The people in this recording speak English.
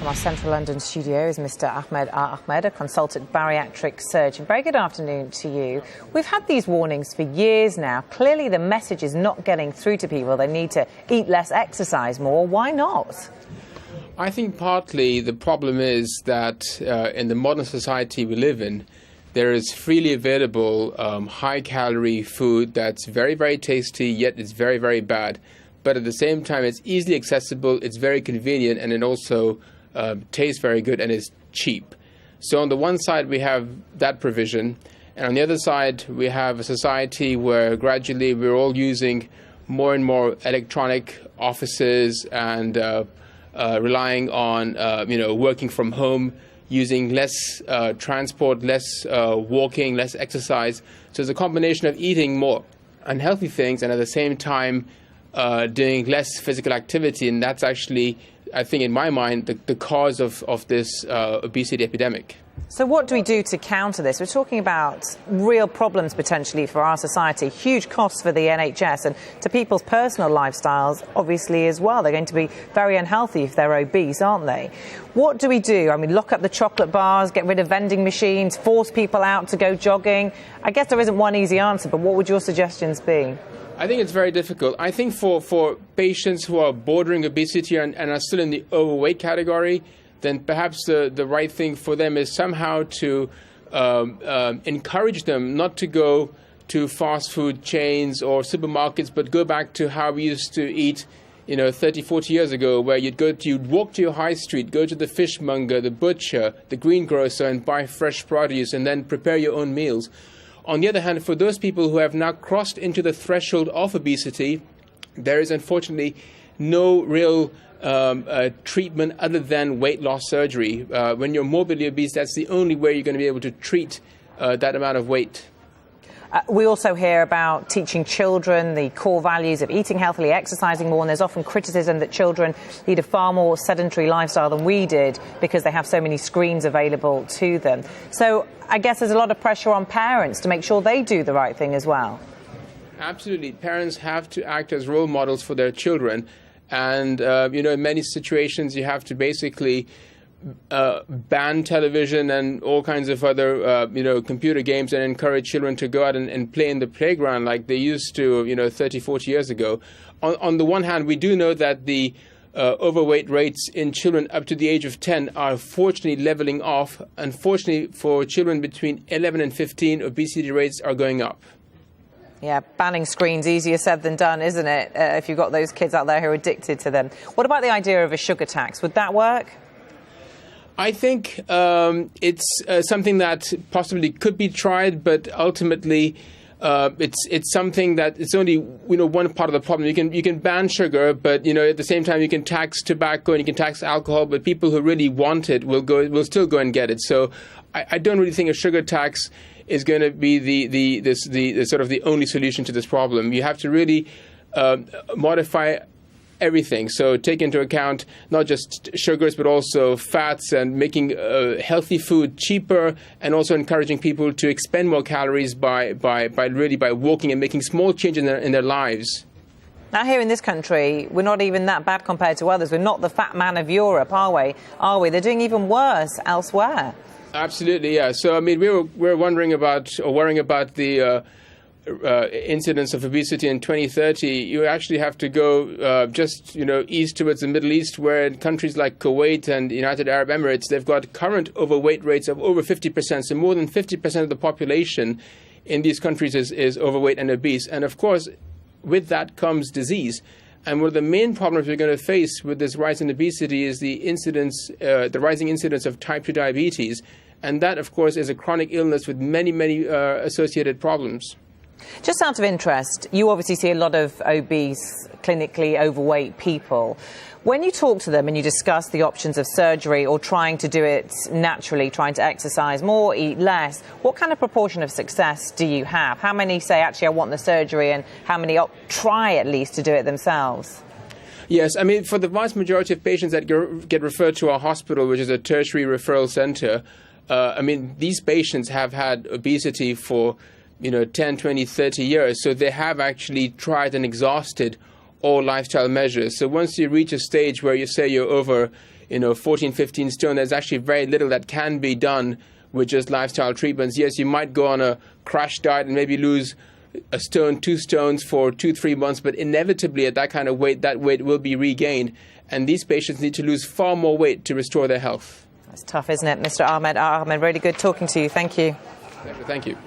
our central London studio is Mr. Ahmed Ahmed, a consultant bariatric surgeon. Very good afternoon to you. We've had these warnings for years now. Clearly the message is not getting through to people. They need to eat less, exercise more. Why not? I think partly the problem is that in the modern society we live in, there is freely available high-calorie food that's very, very tasty, yet it's very, very bad. But at the same time, it's easily accessible, it's very convenient, and it also tastes very good and is cheap. So on the one side, we have that provision, and on the other side, we have a society where gradually we're all using more and more electronic offices and relying on working from home, using less transport, less walking, less exercise. So it's a combination of eating more unhealthy things and at the same time doing less physical activity, and that's actually, I think in my mind, the cause of this obesity epidemic. So what do we do to counter this? We're talking about real problems potentially for our society, huge costs for the NHS and to people's personal lifestyles, obviously, as well. They're going to be very unhealthy if they're obese, aren't they? What do we do? I mean, lock up the chocolate bars, get rid of vending machines, force people out to go jogging? I guess there isn't one easy answer, but what would your suggestions be? I think it's very difficult. I think for patients who are bordering obesity and are still in the overweight category, then perhaps the right thing for them is somehow to encourage them not to go to fast food chains or supermarkets, but go back to how we used to eat 30, 40 years ago, where you'd walk to your high street, go to the fishmonger, the butcher, the greengrocer, and buy fresh produce and then prepare your own meals. On the other hand, for those people who have now crossed into the threshold of obesity, there is unfortunately no real treatment other than weight loss surgery. When you're morbidly obese, that's the only way you're going to be able to treat that amount of weight. We also hear about teaching children the core values of eating healthily, exercising more, and there's often criticism that children lead a far more sedentary lifestyle than we did because they have so many screens available to them. So I guess there's a lot of pressure on parents to make sure they do the right thing as well. Absolutely. Parents have to act as role models for their children. And, in many situations, you have to basically ban television and all kinds of other, computer games and encourage children to go out and play in the playground like they used to, 30, 40 years ago. On the one hand, we do know that the overweight rates in children up to the age of 10 are fortunately leveling off. Unfortunately, for children between 11 and 15, obesity rates are going up. Yeah, banning screens, easier said than done, isn't it, if you've got those kids out there who are addicted to them. What about the idea of a sugar tax? Would that work? I think it's something that possibly could be tried, but ultimately it's something that it's only one part of the problem. You can ban sugar, but at the same time you can tax tobacco and you can tax alcohol, but people who really want it will still go and get it. So I don't really think a sugar tax is going to be the sort of the only solution to this problem. You have to really modify everything. So take into account not just sugars, but also fats and making healthy food cheaper, and also encouraging people to expend more calories by walking and making small changes in their lives. Now, here in this country, we're not even that bad compared to others. We're not the fat man of Europe, are we? They're doing even worse elsewhere. Absolutely, yeah. So, I mean, we're worrying about the incidence of obesity in 2030. You actually have to go just east towards the Middle East, where in countries like Kuwait and the United Arab Emirates, they've got current overweight rates of over 50%. So more than 50% of the population in these countries is overweight and obese. And of course, with that comes disease. And one of the main problems we're going to face with this rise in obesity is the rising incidence of type 2 diabetes. And that, of course, is a chronic illness with many, many associated problems. Just out of interest, you obviously see a lot of obese, clinically overweight people. When you talk to them and you discuss the options of surgery or trying to do it naturally, trying to exercise more, eat less, what kind of proportion of success do you have? How many say, actually, I want the surgery, and how many try at least to do it themselves? Yes, I mean, for the vast majority of patients that get referred to our hospital, which is a tertiary referral center, these patients have had obesity for 10, 20, 30 years. So they have actually tried and exhausted all lifestyle measures. So once you reach a stage where you say you're over 14, 15 stone, there's actually very little that can be done with just lifestyle treatments. Yes, you might go on a crash diet and maybe lose a stone, 2 stones for 2-3 months, but inevitably at that kind of weight, that weight will be regained. And these patients need to lose far more weight to restore their health. That's tough, isn't it, Mr. Ahmed? Ahmed, really good talking to you. Thank you. Thank you.